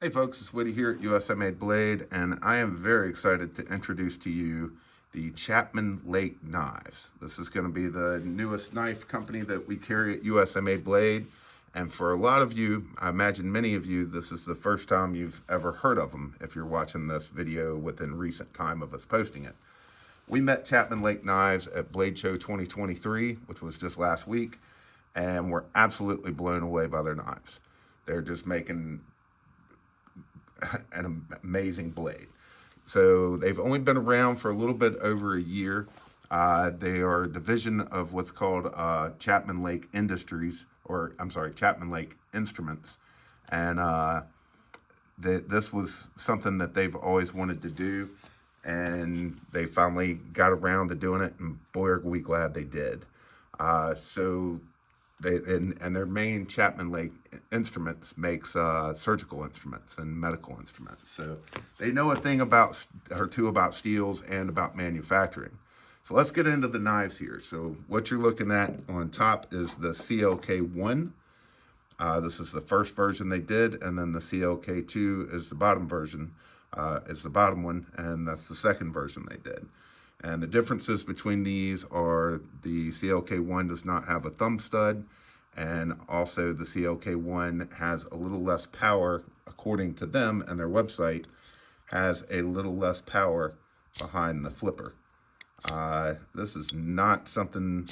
Hey folks, it's Woody here at USA Made Blade, and I am very excited to introduce to you the Chapman Lake Knives. This is going to be the newest knife company that we carry at USA Made Blade, and for a lot of you, I imagine many of you, this is the first time you've ever heard of them if you're watching this video within recent time of us posting it. We met Chapman Lake Knives at Blade Show 2023, which was just last week, and we're absolutely blown away by their knives. They're just making an amazing blade. So they've only been around for a little bit over a year. They are a division of what's called Chapman Lake Industries, or I'm sorry, Chapman Lake Instruments. And this was something that they've always wanted to do, and they finally got around to doing it, and boy, are we glad they did. So they and their main Chapman Lake Instruments makes surgical instruments and medical instruments. So they know a thing about or two about steels and about manufacturing. So let's get into the knives here. So what you're looking at on top is the CLK1. This is the first version they did, and then the CLK2 is the bottom version. Is the bottom one, and that's the second version they did. And the differences between these are the CLK1 does not have a thumb stud, and also the CLK1 has a little less power, according to them and their website, has a little less power behind the flipper. This is not something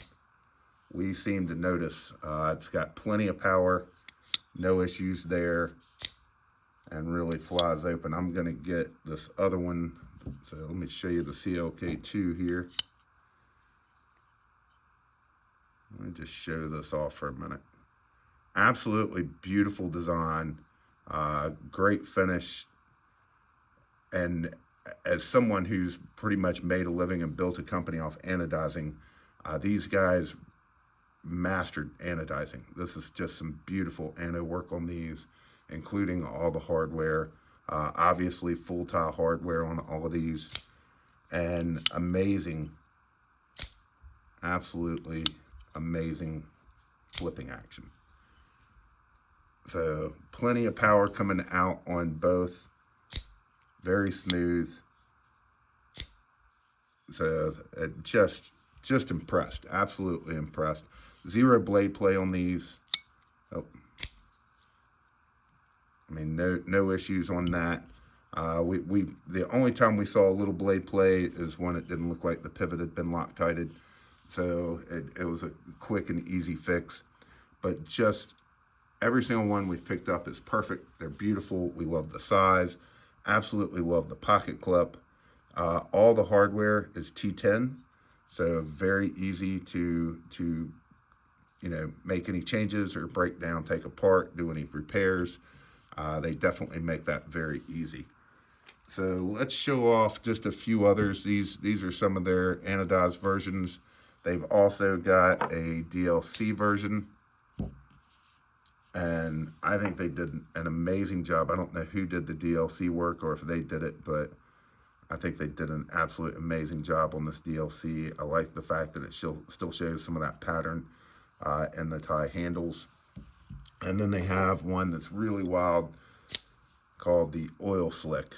we seem to notice. It's got plenty of power, no issues there, and really flies open. I'm going to get this other one. So let me show you the CLK2 here. Let me just show this off for a minute. Absolutely beautiful design, great finish. And as someone who's pretty much made a living and built a company off anodizing, these guys mastered anodizing. This is just some beautiful ano work on these, including all the hardware. Obviously full tie hardware on all of these, and amazing, absolutely amazing flipping action. So plenty of power coming out on both, very smooth. So just impressed, absolutely impressed. Zero blade play on these. Oh. I mean, no issues on that. The only time we saw a little blade play is when it didn't look like the pivot had been Loctited. So it was a quick and easy fix. But just every single one we've picked up is perfect. They're beautiful. We love the size. Absolutely love the pocket clip. All the hardware is T10. So very easy to make any changes or break down, take apart, do any repairs. They definitely make that very easy. So let's show off just a few others. These are some of their anodized versions. They've also got a DLC version, and I think they did an amazing job. I don't know who did the DLC work or if they did it, but I think they did an absolute amazing job on this DLC. I like the fact that it still shows some of that pattern in the tie handles. And then they have one that's really wild called the Oil Slick.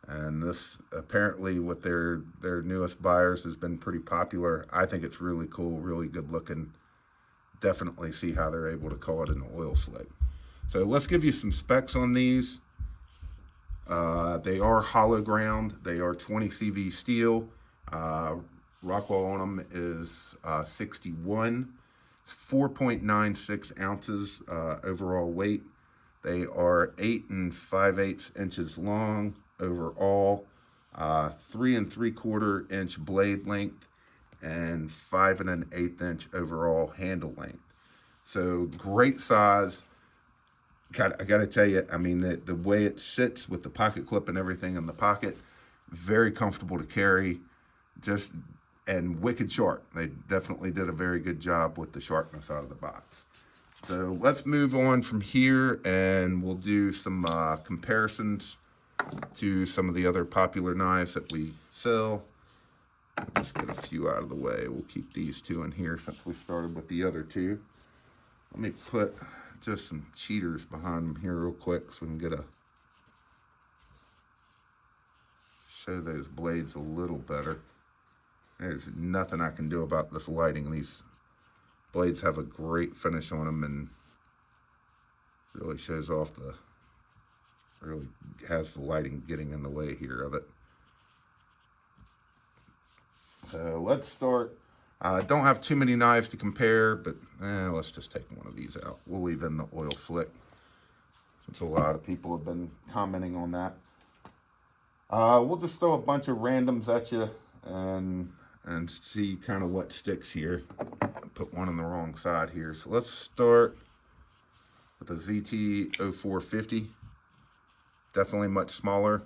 And this, apparently with their newest buyers, has been pretty popular. I think it's really cool, really good looking. Definitely see how they're able to call it an oil slick. So let's give you some specs on these. They are hollow ground. They are 20 CV steel. Rockwell on them is 61. 4.96 ounces overall weight. They are 8 5/8 inches long overall, 3 3/4 inch blade length, and 5 1/8 inch overall handle length. So great size. I got to tell you, I mean, the way it sits with the pocket clip and everything in the pocket, very comfortable to carry. And wicked sharp. They definitely did a very good job with the sharpness out of the box. So let's move on from here, and we'll do some comparisons to some of the other popular knives that we sell. Let's get a few out of the way. We'll keep these two in here since we started with the other two. Let me put just some cheaters behind them here real quick so we can get show those blades a little better. There's nothing I can do about this lighting. These blades have a great finish on them and really shows off really has the lighting getting in the way here of it. So let's start. Don't have too many knives to compare, but let's just take one of these out. We'll leave in the oil slick, since a lot of people have been commenting on that. We'll just throw a bunch of randoms at you and see kind of what sticks here. Put one on the wrong side here. So let's start with the ZT-0450. Definitely much smaller.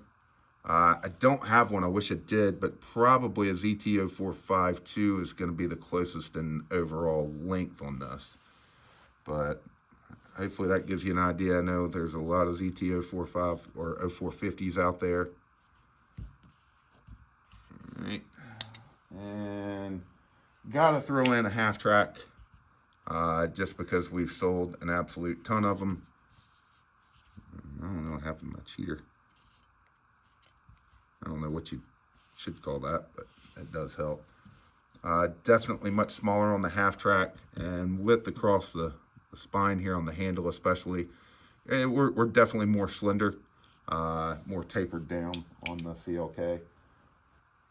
I don't have one. I wish it did, but probably a ZT-0452 is going to be the closest in overall length on this. But hopefully that gives you an idea. I know there's a lot of ZT-045 or 0450s out there. All right. And gotta throw in a half track, just because we've sold an absolute ton of them. I don't know what happened to my cheater. I don't know what you should call that, but it does help. Definitely much smaller on the half track, and width across the spine here on the handle especially. We're definitely more slender, more tapered down on the CLK.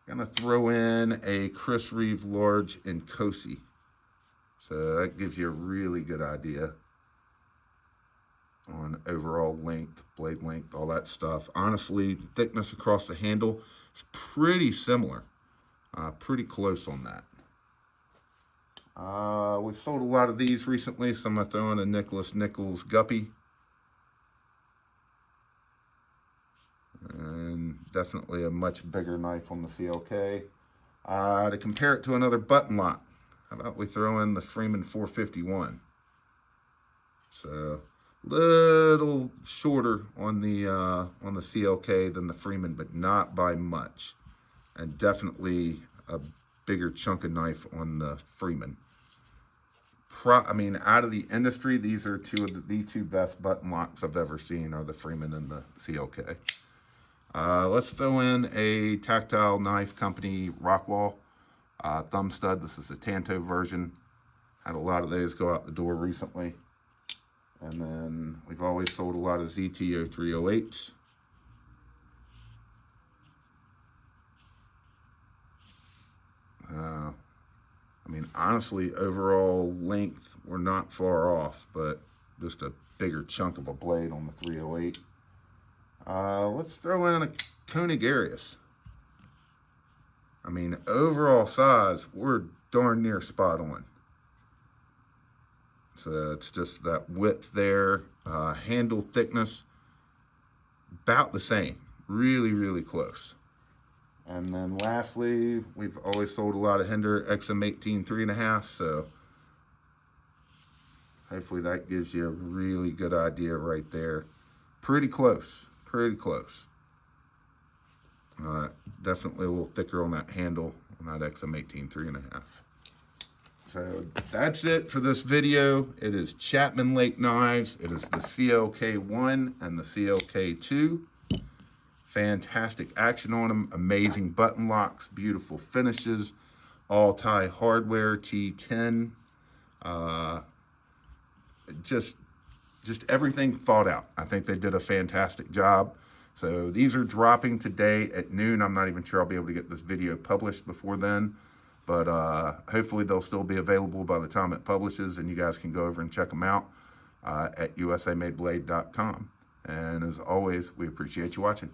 Gonna throw in a Chris Reeve large in Cosi. So that gives you a really good idea on overall length, blade length, all that stuff. Honestly, thickness across the handle is pretty similar, pretty close on that. We've sold a lot of these recently, so I'm gonna throw in a Nicholas Nichols Guppy. And definitely a much bigger knife on the CLK. To compare it to another button lock, how about we throw in the Freeman 451? So little shorter on the CLK than the Freeman, but not by much, and definitely a bigger chunk of knife on the Freeman. I mean, out of the industry, these are two of the two best button locks I've ever seen, are the Freeman and the CLK. Let's throw in a Tactile Knife Company Rockwall thumb stud. This is the Tanto version. Had a lot of those go out the door recently. And then we've always sold a lot of ZT-0308s. I mean, honestly, overall length, we're not far off, but just a bigger chunk of a blade on the 308. Let's throw in a Koenig Arius. I mean, overall size, we're darn near spot on. So it's just that width there, handle thickness, about the same. Really, really close. And then lastly, we've always sold a lot of Hinder XM18 3.5, so hopefully that gives you a really good idea right there. Pretty close, pretty close. Definitely a little thicker on that handle on that XM18 3.5. So that's it for this video. It is Chapman Lake Knives. It is the CLK1 and the CLK2. Fantastic action on them, amazing button locks, beautiful finishes, all tie hardware, T10, just everything thought out. I think they did a fantastic job. So these are dropping today at noon. I'm not even sure I'll be able to get this video published before then, but hopefully they'll still be available by the time it publishes, and you guys can go over and check them out at usamadeblade.com. And as always, we appreciate you watching.